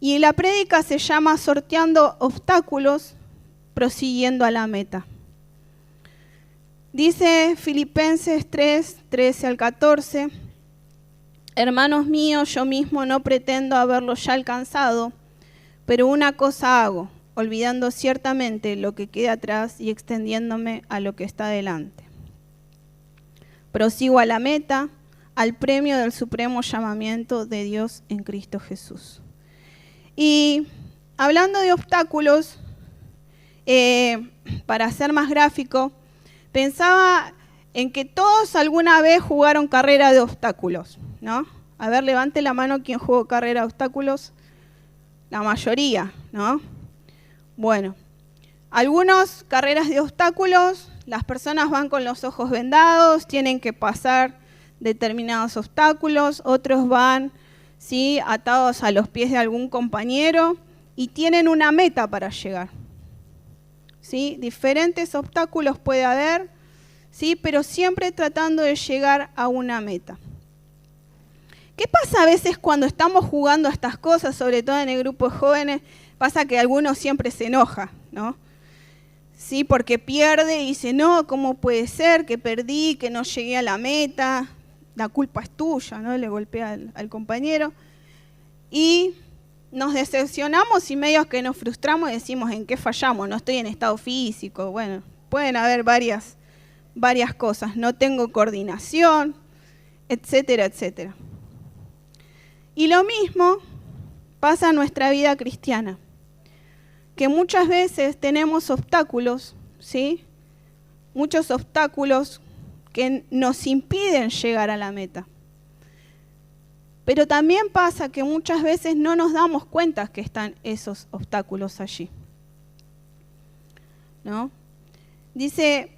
Y la prédica se llama Sorteando obstáculos, prosiguiendo a la meta. Dice Filipenses 3, 13 al 14, hermanos míos, yo mismo no pretendo haberlo ya alcanzado, pero una cosa hago, olvidando ciertamente lo que queda atrás y extendiéndome a lo que está delante. Prosigo a la meta, al premio del supremo llamamiento de Dios en Cristo Jesús. Y hablando de obstáculos, para ser más gráfico, pensaba en que todos alguna vez jugaron carrera de obstáculos, ¿no? A ver, levante la mano quien jugó carrera de obstáculos. La mayoría, ¿no? Bueno, algunas carreras de obstáculos, las personas van con los ojos vendados, tienen que pasar determinados obstáculos, otros van, ¿sí?, atados a los pies de algún compañero y tienen una meta para llegar. ¿Sí? Diferentes obstáculos puede haber, ¿sí?, pero siempre tratando de llegar a una meta. ¿Qué pasa a veces cuando estamos jugando a estas cosas, sobre todo en el grupo de jóvenes? Pasa que alguno siempre se enoja, ¿no? Sí, porque pierde y dice, no, ¿cómo puede ser que perdí, que no llegué a la meta? La culpa es tuya, ¿no? Le golpea al compañero. Y nos decepcionamos y medio que nos frustramos y decimos, ¿en qué fallamos? No estoy en estado físico. Bueno, pueden haber varias cosas. No tengo coordinación, etcétera, etcétera. Y lo mismo pasa en nuestra vida cristiana, que muchas veces tenemos obstáculos, ¿sí? Muchos obstáculos que nos impiden llegar a la meta. Pero también pasa que muchas veces no nos damos cuenta que están esos obstáculos allí, ¿no? Dice,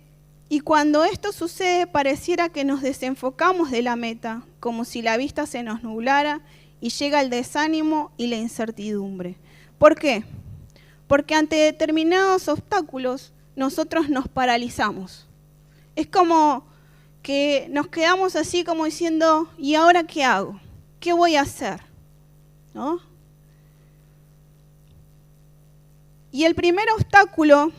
y cuando esto sucede pareciera que nos desenfocamos de la meta, como si la vista se nos nublara y llega el desánimo y la incertidumbre. ¿Por qué? Porque ante determinados obstáculos nosotros nos paralizamos. Es como que nos quedamos así como diciendo, ¿y ahora qué hago? ¿Qué voy a hacer? ¿No? Y el primer obstáculo,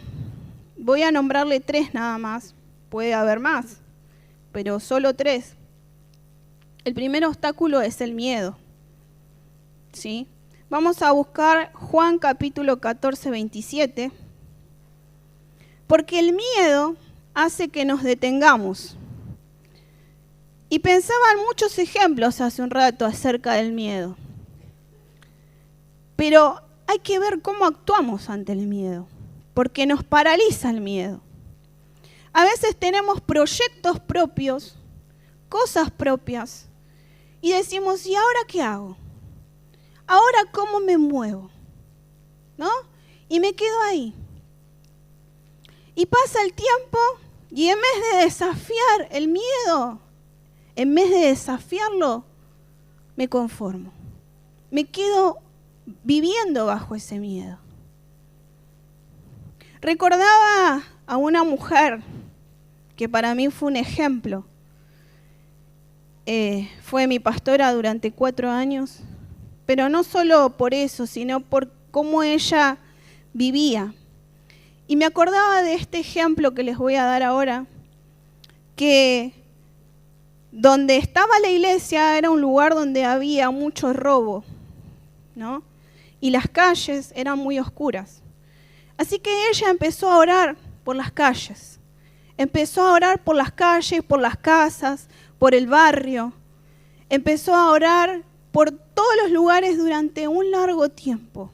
voy a nombrarle 3 nada más, puede haber más, pero solo 3. El primer obstáculo es el miedo, ¿sí? Vamos a buscar Juan capítulo 14, 27, porque el miedo hace que nos detengamos. Y pensaba en muchos ejemplos hace un rato acerca del miedo. Pero hay que ver cómo actuamos ante el miedo, porque nos paraliza el miedo. A veces tenemos proyectos propios, cosas propias, y decimos, ¿y ahora qué hago? ¿Ahora cómo me muevo? ¿No? Y me quedo ahí. Y pasa el tiempo, y en vez de desafiar el miedo, en vez de desafiarlo, me conformo. Me quedo viviendo bajo ese miedo. Recordaba a una mujer que para mí fue un ejemplo. Fue mi pastora durante 4 años, pero no solo por eso, sino por cómo ella vivía. Y me acordaba de este ejemplo que les voy a dar ahora, que donde estaba la iglesia era un lugar donde había mucho robo, ¿no? Y las calles eran muy oscuras. Así que ella empezó a orar por las calles. Empezó a orar por las calles, por las casas, por el barrio. Empezó a orar por todos los lugares durante un largo tiempo.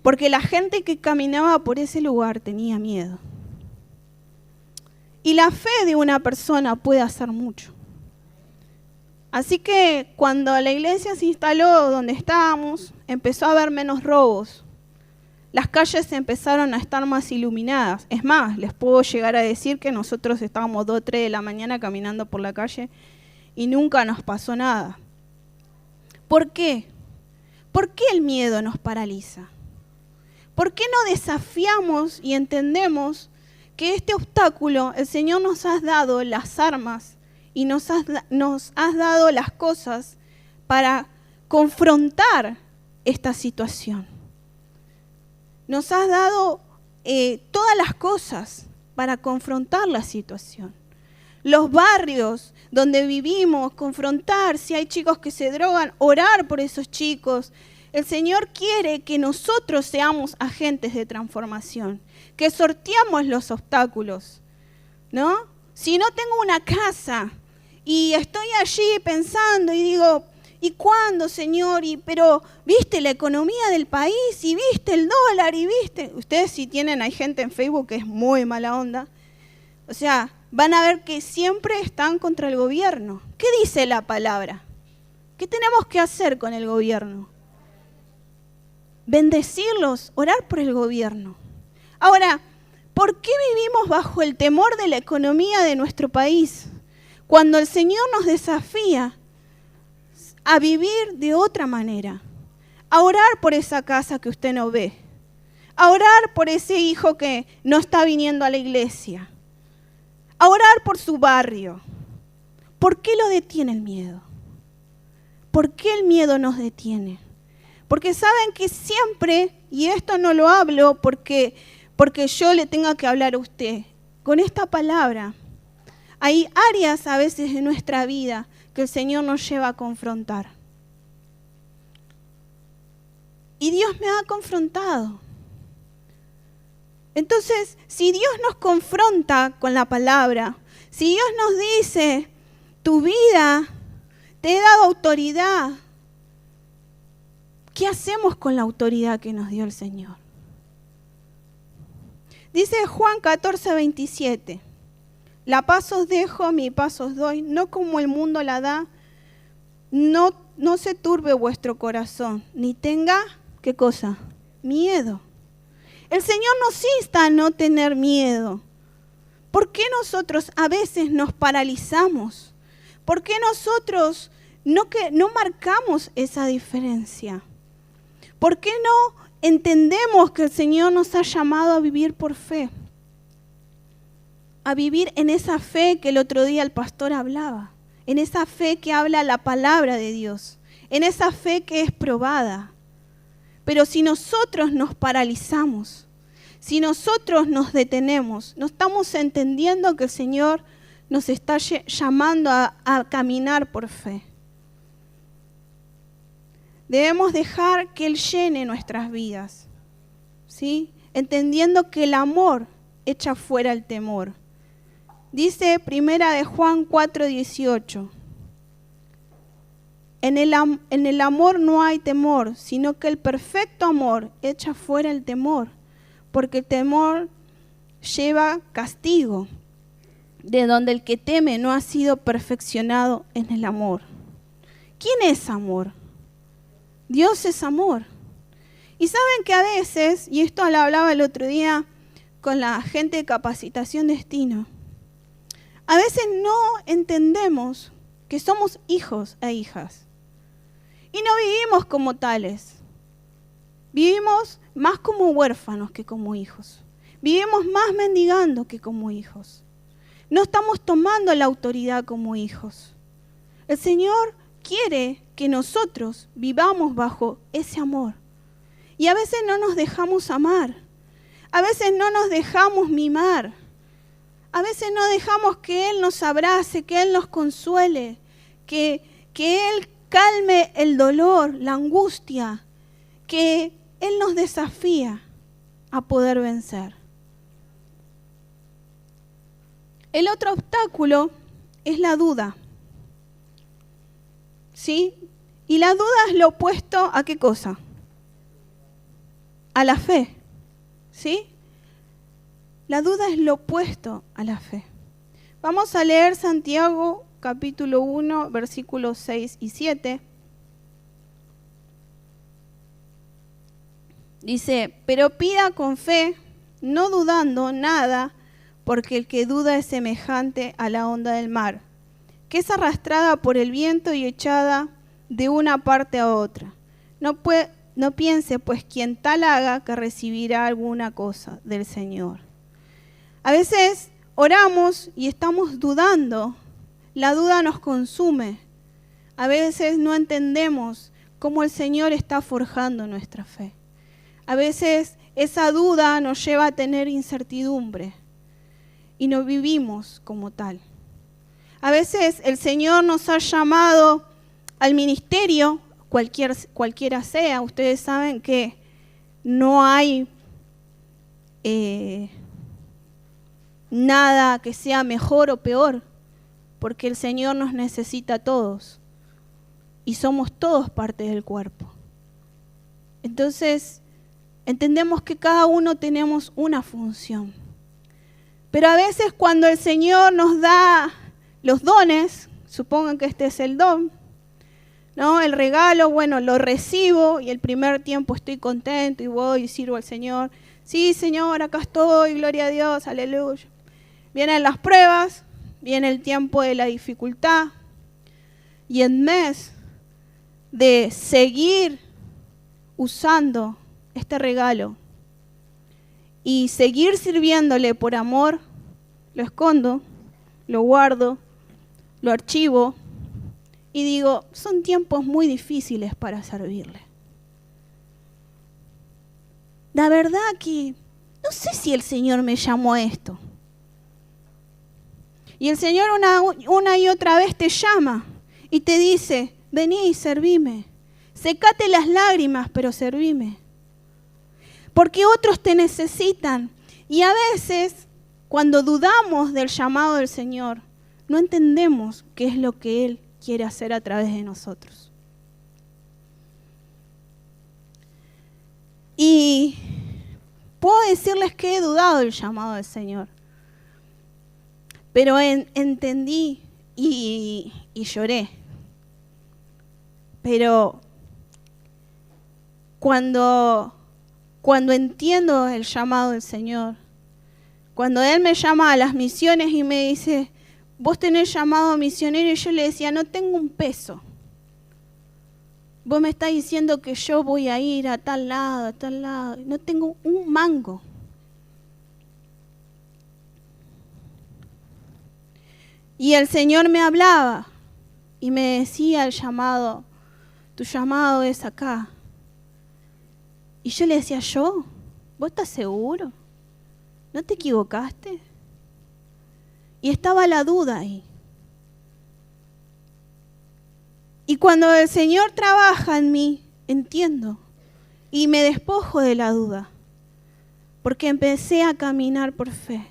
Porque la gente que caminaba por ese lugar tenía miedo. Y la fe de una persona puede hacer mucho. Así que cuando la iglesia se instaló donde estábamos, empezó a haber menos robos. Las calles empezaron a estar más iluminadas. Es más, les puedo llegar a decir que nosotros estábamos 2 o 3 de la mañana caminando por la calle y nunca nos pasó nada. ¿Por qué? ¿Por qué el miedo nos paraliza? ¿Por qué no desafiamos y entendemos que este obstáculo, el Señor nos ha dado las armas y nos has dado las cosas para confrontar esta situación. Nos has dado todas las cosas para confrontar la situación. Los barrios donde vivimos, confrontar si hay chicos que se drogan, orar por esos chicos. El Señor quiere que nosotros seamos agentes de transformación, que sorteamos los obstáculos, ¿no? Si no tengo una casa y estoy allí pensando y digo, ¿y cuándo, Señor? Pero viste la economía del país y viste el dólar y viste. Ustedes si tienen, hay gente en Facebook que es muy mala onda. O sea, van a ver que siempre están contra el gobierno. ¿Qué dice la palabra? ¿Qué tenemos que hacer con el gobierno? Bendecirlos, orar por el gobierno. Ahora, ¿por qué vivimos bajo el temor de la economía de nuestro país? Cuando el Señor nos desafía a vivir de otra manera, a orar por esa casa que usted no ve, a orar por ese hijo que no está viniendo a la iglesia, a orar por su barrio. ¿Por qué lo detiene el miedo? ¿Por qué el miedo nos detiene? Porque saben que siempre, y esto no lo hablo porque yo le tenga que hablar a usted, con esta palabra, hay áreas a veces de nuestra vida que el Señor nos lleva a confrontar. Y Dios me ha confrontado. Entonces, si Dios nos confronta con la palabra, si Dios nos dice, tu vida, te he dado autoridad, ¿qué hacemos con la autoridad que nos dio el Señor? Dice Juan 14:27, la paz os dejo, mi paz os doy, no como el mundo la da, no se turbe vuestro corazón, ni tenga, ¿qué cosa? Miedo. El Señor nos insta a no tener miedo. ¿Por qué nosotros a veces nos paralizamos? ¿Por qué nosotros no marcamos esa diferencia? ¿Por qué no entendemos que el Señor nos ha llamado a vivir por fe? A vivir en esa fe que el otro día el pastor hablaba, en esa fe que habla la palabra de Dios, en esa fe que es probada. Pero si nosotros nos paralizamos, si nosotros nos detenemos, no estamos entendiendo que el Señor nos está llamando a caminar por fe. Debemos dejar que Él llene nuestras vidas, ¿sí? Entendiendo que el amor echa fuera el temor. Dice 1 Juan 4:18. En el amor no hay temor, sino que el perfecto amor echa fuera el temor, porque el temor lleva castigo, de donde el que teme no ha sido perfeccionado en el amor. ¿Quién es amor? Dios es amor. Y saben que a veces, y esto lo hablaba el otro día con la gente de Capacitación Destino, a veces no entendemos que somos hijos e hijas. Y no vivimos como tales. Vivimos más como huérfanos que como hijos. Vivimos más mendigando que como hijos. No estamos tomando la autoridad como hijos. El Señor quiere que nosotros vivamos bajo ese amor. Y a veces no nos dejamos amar. A veces no nos dejamos mimar. A veces no dejamos que Él nos abrace, que Él nos consuele, que Él calme el dolor, la angustia, que Él nos desafía a poder vencer. El otro obstáculo es la duda. ¿Sí? Y la duda es lo opuesto ¿a qué cosa? A la fe. ¿Sí? La duda es lo opuesto a la fe. Vamos a leer Santiago capítulo 1, versículos 6 y 7. Dice, pero pida con fe, no dudando nada, porque el que duda es semejante a la onda del mar, que es arrastrada por el viento y echada de una parte a otra. No piense, pues, quien tal haga que recibirá alguna cosa del Señor. A veces oramos y estamos dudando. La duda nos consume. A veces no entendemos cómo el Señor está forjando nuestra fe. A veces esa duda nos lleva a tener incertidumbre y no vivimos como tal. A veces el Señor nos ha llamado al ministerio, cualquiera sea. Ustedes saben que no hay nada que sea mejor o peor, porque el Señor nos necesita a todos y somos todos parte del cuerpo. Entonces, entendemos que cada uno tenemos una función. Pero a veces cuando el Señor nos da los dones, supongan que este es el don, ¿no? El regalo, bueno, lo recibo y el primer tiempo estoy contento y voy y sirvo al Señor. Sí, Señor, acá estoy, gloria a Dios, aleluya. Vienen las pruebas, viene el tiempo de la dificultad y en vez de seguir usando este regalo y seguir sirviéndole por amor, lo escondo, lo guardo, lo archivo y digo, son tiempos muy difíciles para servirle. La verdad que no sé si el Señor me llamó a esto. Y el Señor una y otra vez te llama y te dice, vení y servime. Secate las lágrimas, pero servime. Porque otros te necesitan. Y a veces, cuando dudamos del llamado del Señor, no entendemos qué es lo que Él quiere hacer a través de nosotros. Y puedo decirles que he dudado del llamado del Señor. Pero entendí y lloré. Pero cuando entiendo el llamado del Señor, cuando Él me llama a las misiones y me dice, vos tenés llamado misionero, y yo le decía, no tengo un peso. Vos me estás diciendo que yo voy a ir a tal lado, no tengo un mango. Y el Señor me hablaba y me decía tu llamado es acá. Y yo le decía, ¿vos estás seguro? ¿No te equivocaste? Y estaba la duda ahí. Y cuando el Señor trabaja en mí, entiendo y me despojo de la duda, porque empecé a caminar por fe.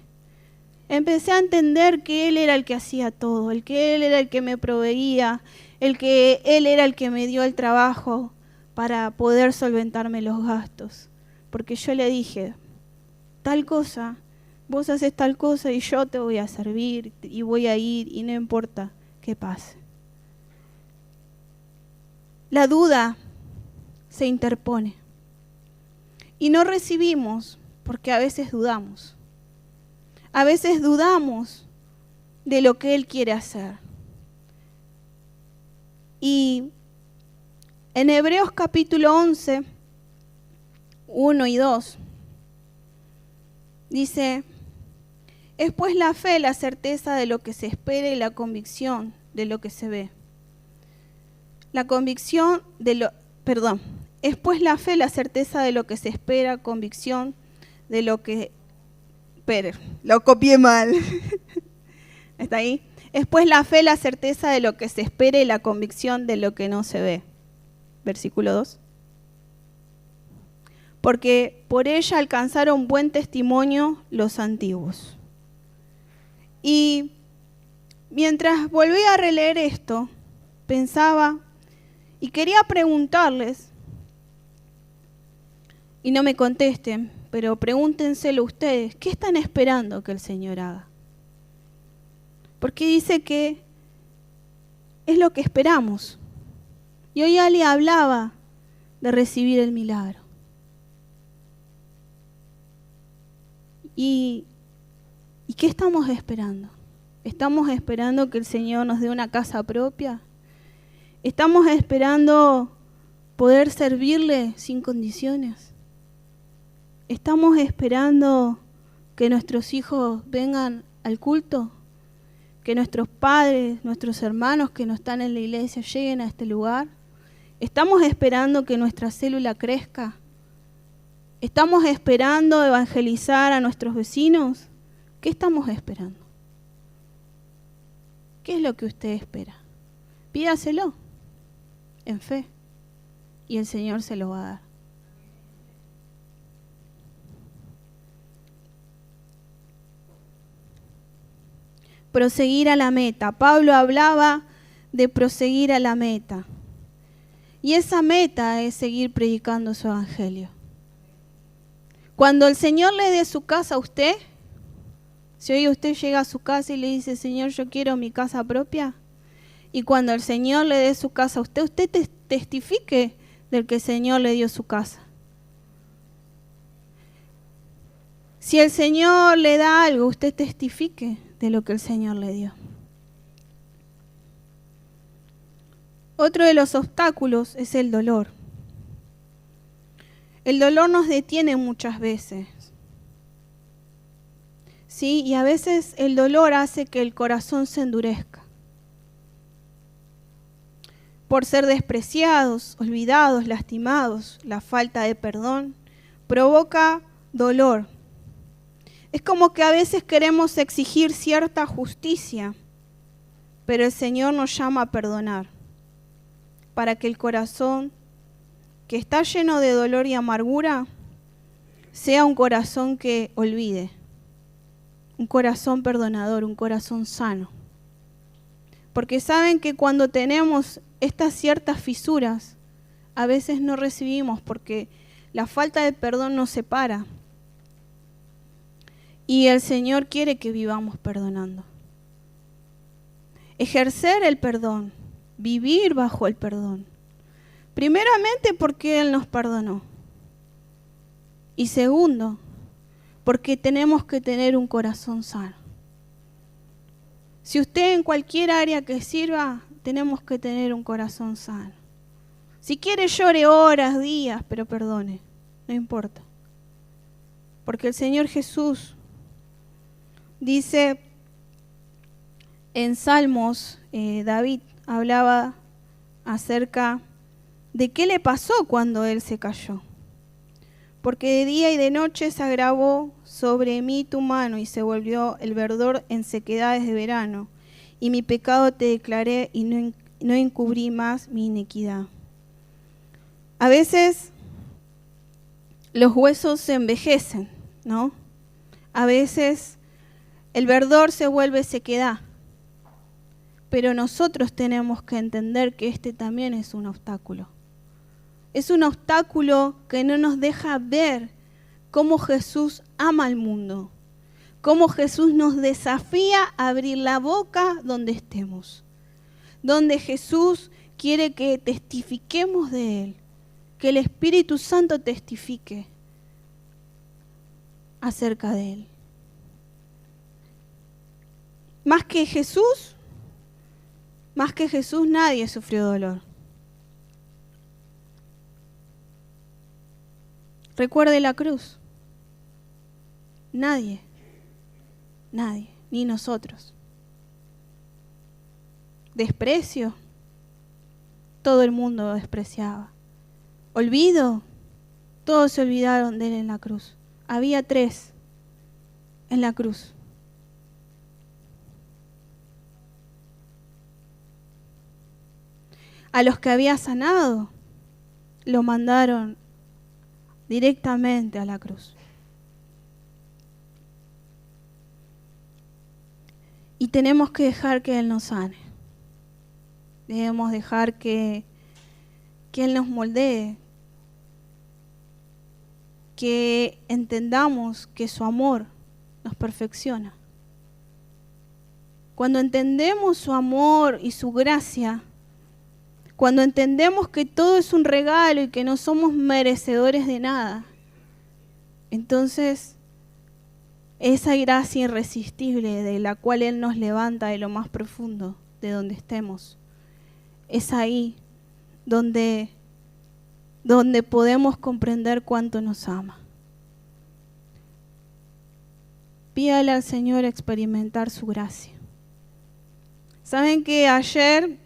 Empecé a entender que Él era el que hacía todo, que Él era el que me proveía, que Él era el que me dio el trabajo para poder solventarme los gastos. Porque yo le dije, tal cosa, vos haces tal cosa y yo te voy a servir y voy a ir y no importa qué pase. La duda se interpone y no recibimos porque a veces dudamos. A veces dudamos de lo que Él quiere hacer. Y en Hebreos capítulo 11, 1 y 2, dice, es pues la fe la certeza de lo que se espera y la convicción de lo que se ve. Es pues la fe la certeza de lo que se espera, convicción de lo que... lo copié mal. ¿Está ahí? Es pues la fe la certeza de lo que se espera y la convicción de lo que no se ve. Versículo 2. Porque por ella alcanzaron buen testimonio los antiguos. Y mientras volví a releer esto, pensaba y quería preguntarles, y no me contesten, pero pregúntenselo ustedes, ¿qué están esperando que el Señor haga? Porque dice que es lo que esperamos. Y hoy Ali hablaba de recibir el milagro. ¿Y qué estamos esperando? ¿Estamos esperando que el Señor nos dé una casa propia? ¿Estamos esperando poder servirle sin condiciones? ¿Estamos esperando que nuestros hijos vengan al culto? ¿Que nuestros padres, nuestros hermanos que no están en la iglesia lleguen a este lugar? ¿Estamos esperando que nuestra célula crezca? ¿Estamos esperando evangelizar a nuestros vecinos? ¿Qué estamos esperando? ¿Qué es lo que usted espera? Pídaselo en fe y el Señor se lo va a dar. Proseguir a la meta. Pablo hablaba de proseguir a la meta. Y esa meta es seguir predicando su evangelio. Cuando el Señor le dé su casa a usted, si hoy usted llega a su casa y le dice, Señor, yo quiero mi casa propia, y cuando el Señor le dé su casa a usted, usted testifique del que el Señor le dio su casa. Si el Señor le da algo, usted testifique de lo que el Señor le dio. Otro de los obstáculos es el dolor. El dolor nos detiene muchas veces. ¿Sí? Y a veces el dolor hace que el corazón se endurezca. Por ser despreciados, olvidados, lastimados, la falta de perdón provoca dolor. Es como que a veces queremos exigir cierta justicia, pero el Señor nos llama a perdonar, para que el corazón que está lleno de dolor y amargura sea un corazón que olvide, un corazón perdonador, un corazón sano. Porque saben que cuando tenemos estas ciertas fisuras, a veces no recibimos porque la falta de perdón nos separa. Y el Señor quiere que vivamos perdonando. Ejercer el perdón, vivir bajo el perdón. Primeramente porque Él nos perdonó. Y segundo, porque tenemos que tener un corazón sano. Si usted en cualquier área que sirva, tenemos que tener un corazón sano. Si quiere llore horas, días, pero perdone, no importa. Porque el Señor Jesús dice en Salmos, David hablaba acerca de qué le pasó cuando él se cayó. Porque de día y de noche se agravó sobre mí tu mano y se volvió el verdor en sequedades de verano. Y mi pecado te declaré y no encubrí más mi iniquidad. A veces los huesos se envejecen, ¿no? A veces el verdor se vuelve sequedad. Pero nosotros tenemos que entender que este también es un obstáculo. Es un obstáculo que no nos deja ver cómo Jesús ama al mundo, cómo Jesús nos desafía a abrir la boca donde estemos, donde Jesús quiere que testifiquemos de Él, que el Espíritu Santo testifique acerca de Él. Más que Jesús nadie sufrió dolor. Recuerde la cruz. Nadie, ni nosotros. Desprecio, todo el mundo lo despreciaba. Olvido, todos se olvidaron de Él en la cruz. Había 3 en la cruz. A los que había sanado, lo mandaron directamente a la cruz. Y tenemos que dejar que Él nos sane. Debemos dejar que Él nos moldee. Que entendamos que su amor nos perfecciona. Cuando entendemos su amor y su gracia, cuando entendemos que todo es un regalo y que no somos merecedores de nada, entonces esa gracia irresistible de la cual Él nos levanta de lo más profundo, de donde estemos, es ahí donde podemos comprender cuánto nos ama. Pídale al Señor experimentar su gracia. Saben que ayer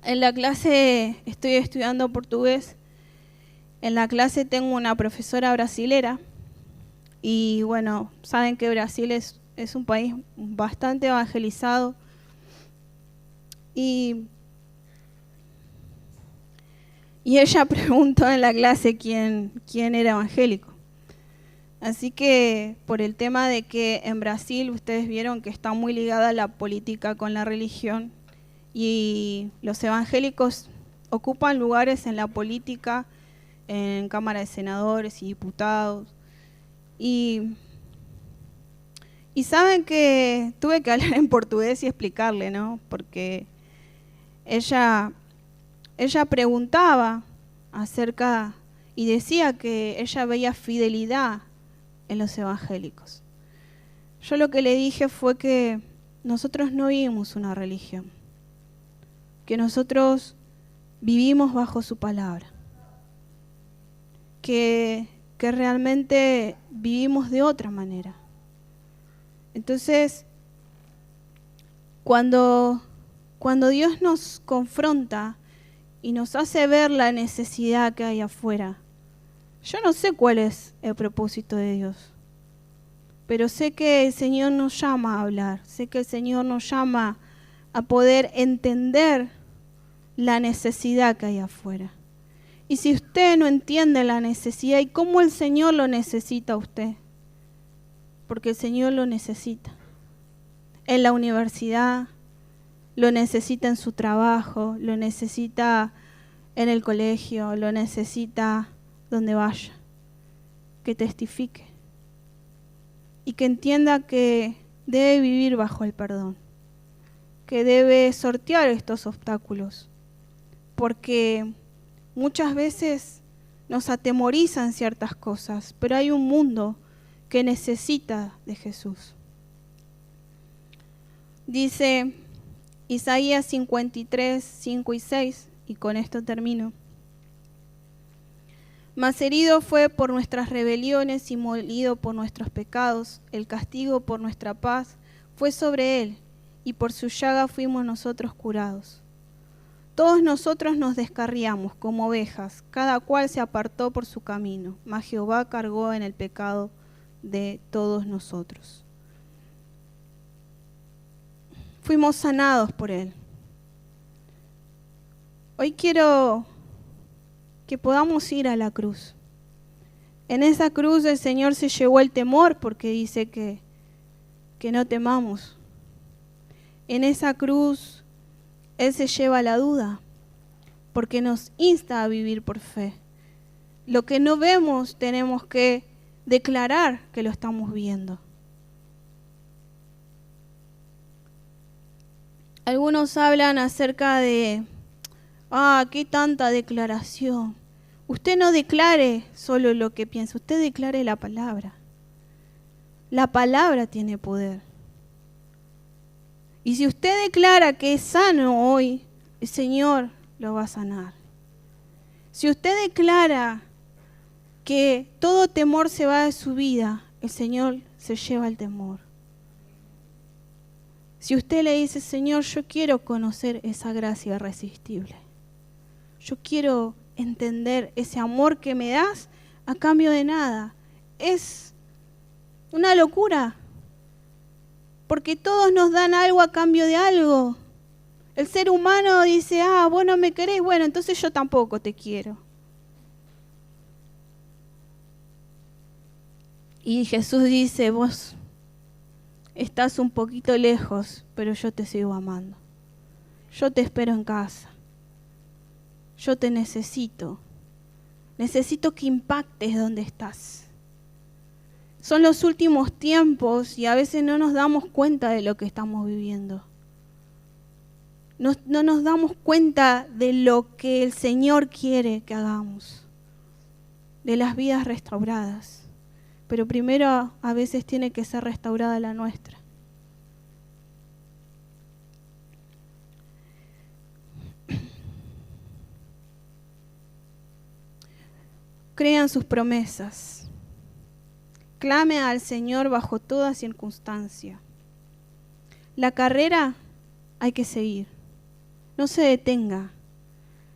En la clase estoy estudiando portugués. En la clase tengo una profesora brasilera. Y bueno, saben que Brasil es un país bastante evangelizado. Y ella preguntó en la clase quién era evangélico. Así que por el tema de que en Brasil ustedes vieron que está muy ligada la política con la religión y los evangélicos ocupan lugares en la política, en Cámara de Senadores y Diputados. Y saben que tuve que hablar en portugués y explicarle, ¿no? Porque ella preguntaba acerca y decía que ella veía fidelidad en los evangélicos. Yo lo que le dije fue que nosotros no vivimos una religión, que nosotros vivimos bajo su palabra, que realmente vivimos de otra manera. Entonces, cuando Dios nos confronta y nos hace ver la necesidad que hay afuera, yo no sé cuál es el propósito de Dios, pero sé que el Señor nos llama a hablar, sé que el Señor nos llama a poder entender la necesidad que hay afuera. Y si usted no entiende la necesidad y cómo el Señor lo necesita a usted, porque el Señor lo necesita en la universidad, lo necesita en su trabajo, lo necesita en el colegio, lo necesita donde vaya, que testifique y que entienda que debe vivir bajo el perdón, que debe sortear estos obstáculos, porque muchas veces nos atemorizan ciertas cosas, pero hay un mundo que necesita de Jesús. Dice Isaías 53, 5 y 6, y con esto termino. Mas herido fue por nuestras rebeliones y molido por nuestros pecados, el castigo por nuestra paz fue sobre él, y por su llaga fuimos nosotros curados. Todos nosotros nos descarriamos como ovejas, cada cual se apartó por su camino, mas Jehová cargó en el pecado de todos nosotros. Fuimos sanados por él. Hoy quiero que podamos ir a la cruz. En esa cruz el Señor se llevó el temor porque dice que no temamos. En esa cruz Él se lleva la duda porque nos insta a vivir por fe. Lo que no vemos tenemos que declarar que lo estamos viendo. Algunos hablan acerca de, qué tanta declaración. Usted no declare solo lo que piensa, usted declare la palabra. La palabra tiene poder. Y si usted declara que es sano hoy, el Señor lo va a sanar. Si usted declara que todo temor se va de su vida, el Señor se lleva el temor. Si usted le dice, Señor, yo quiero conocer esa gracia irresistible. Yo quiero entender ese amor que me das a cambio de nada. Es una locura. Porque todos nos dan algo a cambio de algo. El ser humano dice, vos no me querés, bueno, entonces yo tampoco te quiero. Y Jesús dice, vos estás un poquito lejos, pero yo te sigo amando. Yo te espero en casa. Yo te necesito. Necesito que impactes donde estás. Son los últimos tiempos y a veces no nos damos cuenta de lo que estamos viviendo. No nos damos cuenta de lo que el Señor quiere que hagamos, de las vidas restauradas. Pero primero a veces tiene que ser restaurada la nuestra. Crean sus promesas. Clame al Señor bajo toda circunstancia. La carrera hay que seguir. No se detenga.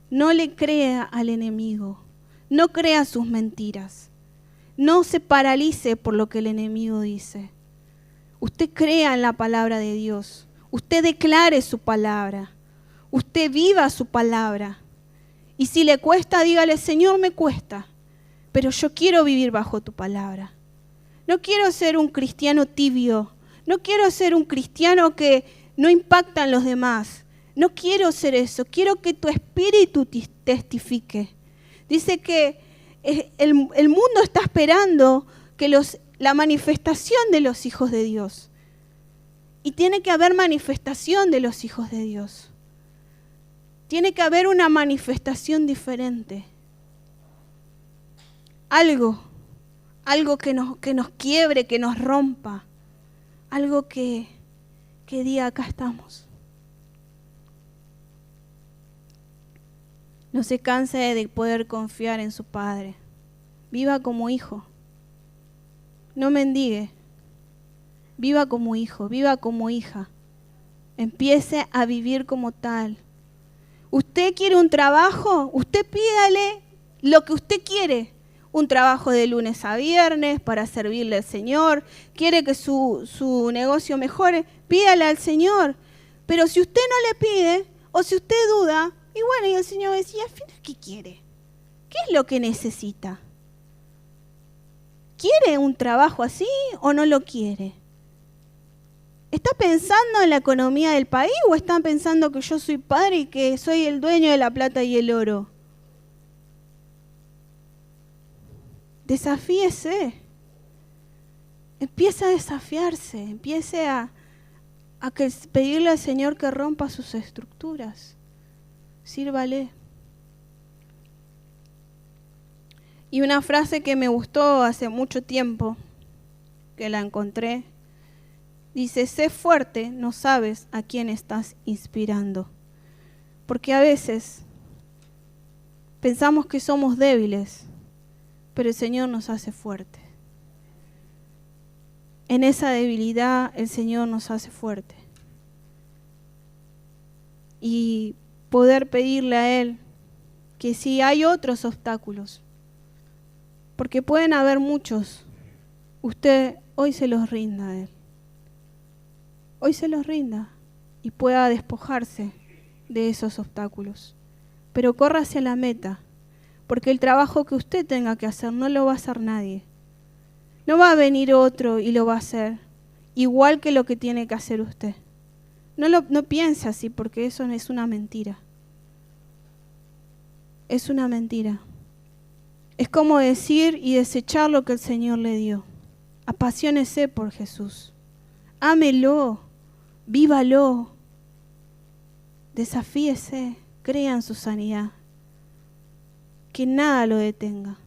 No le crea al enemigo. No crea sus mentiras. No se paralice por lo que el enemigo dice. Usted crea en la palabra de Dios. Usted declare su palabra. Usted viva su palabra. Y si le cuesta, dígale, Señor, me cuesta, pero yo quiero vivir bajo tu palabra. No quiero ser un cristiano tibio. No quiero ser un cristiano que no impacta en los demás. No quiero ser eso. Quiero que tu espíritu testifique. Dice que el mundo está esperando que la manifestación de los hijos de Dios. Y tiene que haber manifestación de los hijos de Dios. Tiene que haber una manifestación diferente. Algo que nos quiebre, que nos rompa. Algo que diga, acá estamos. No se canse de poder confiar en su Padre. Viva como hijo. No mendigue. Viva como hijo, viva como hija. Empiece a vivir como tal. ¿Usted quiere un trabajo? Usted pídale lo que usted quiere. Un trabajo de lunes a viernes para servirle al Señor. ¿Quiere que su negocio mejore? Pídale al Señor. Pero si usted no le pide, o si usted duda, y bueno, y el Señor decía, al final, ¿qué quiere? ¿Qué es lo que necesita? ¿Quiere un trabajo así o no lo quiere? ¿Está pensando en la economía del país o está pensando que yo soy padre y que soy el dueño de la plata y el oro? Desafíese. Empieza a desafiarse. Empiece a pedirle al Señor que rompa sus estructuras. Sírvale. Y una frase que me gustó hace mucho tiempo, que la encontré, dice, sé fuerte, no sabes a quién estás inspirando. Porque a veces pensamos que somos débiles, pero el Señor nos hace fuerte. En esa debilidad el Señor nos hace fuerte. Y poder pedirle a Él que si hay otros obstáculos, porque pueden haber muchos, usted hoy se los rinda a Él. Hoy se los rinda y pueda despojarse de esos obstáculos. Pero corra hacia la meta, porque el trabajo que usted tenga que hacer no lo va a hacer nadie. No va a venir otro y lo va a hacer igual que lo que tiene que hacer usted. No piense así, porque eso es una mentira. Es una mentira. Es como decir y desechar lo que el Señor le dio. Apasionese por Jesús. Ámelo. Vívalo. Desafíese. Crea en su sanidad. Que nada lo detenga.